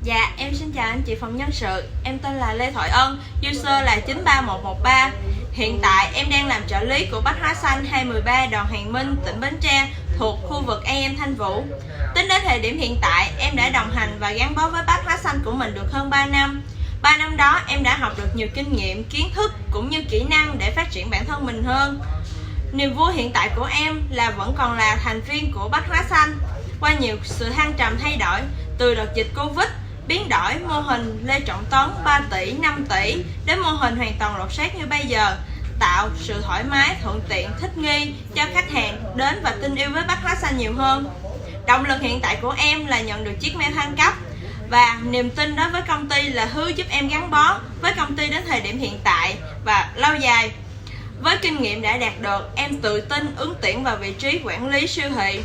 Dạ, em xin chào anh chị phòng nhân sự. Em tên là Lê Thoại Ân, user là 93113. Hiện tại em đang làm trợ lý của Bách Hóa Xanh 213 Đoàn Hoàng Minh, tỉnh Bến Tre, thuộc khu vực AM Thanh Vũ. Tính đến thời điểm hiện tại, em đã đồng hành và gắn bó với Bách Hóa Xanh của mình được hơn 3 năm. 3 năm đó, em đã học được nhiều kinh nghiệm, kiến thức cũng như kỹ năng để phát triển bản thân mình hơn. Niềm vui hiện tại của em là vẫn còn là thành viên của Bách Hóa Xanh. Qua nhiều sự thăng trầm thay đổi, từ đợt dịch Covid, biến đổi mô hình Lê Trọng Tấn 3 tỷ, 5 tỷ đến mô hình hoàn toàn lột xác như bây giờ, tạo sự thoải mái, thuận tiện, thích nghi cho khách hàng đến và tin yêu với Bách Hóa Xanh nhiều hơn. Động lực hiện tại của em là nhận được chiếc mail thăng cấp và niềm tin đối với công ty là hứa giúp em gắn bó với công ty đến thời điểm hiện tại và lâu dài. Với kinh nghiệm đã đạt được, em tự tin ứng tuyển vào vị trí quản lý siêu thị.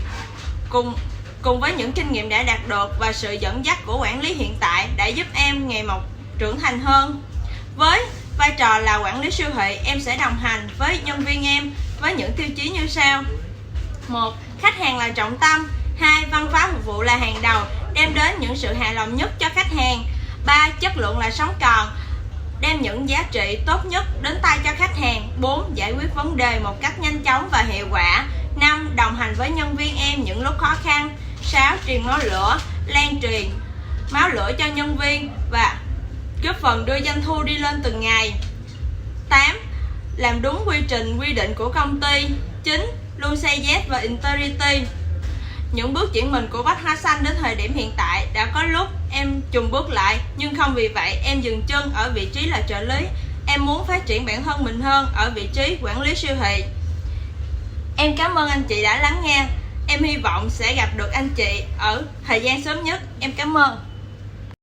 Cùng với những kinh nghiệm đã đạt được và sự dẫn dắt của quản lý hiện tại đã giúp em ngày một trưởng thành hơn. Với vai trò là quản lý siêu thị, em sẽ đồng hành với nhân viên em với những tiêu chí như sau. 1. Khách hàng là trọng tâm. 2. Văn hóa phục vụ là hàng đầu, đem đến những sự hài lòng nhất cho khách hàng. 3. Chất lượng là sống còn, đem những giá trị tốt nhất đến tay cho khách hàng. 4. Giải quyết vấn đề một cách nhanh chóng và hiệu quả. 5. Đồng hành với nhân viên em những lúc khó khăn. 6. Truyền máu lửa, lan truyền máu lửa cho nhân viên và góp phần đưa doanh thu đi lên từng ngày. 8. Làm đúng quy trình, quy định của công ty. 9. Luôn say dép và integrity. Những bước chuyển mình của Bách Hóa Xanh đến thời điểm hiện tại đã có lúc em chùn bước lại, nhưng không vì vậy em dừng chân ở vị trí là trợ lý. Em muốn phát triển bản thân mình hơn ở vị trí quản lý siêu thị. Em cảm ơn anh chị đã lắng nghe. Em hy vọng sẽ gặp được anh chị ở thời gian sớm nhất. Em cảm ơn.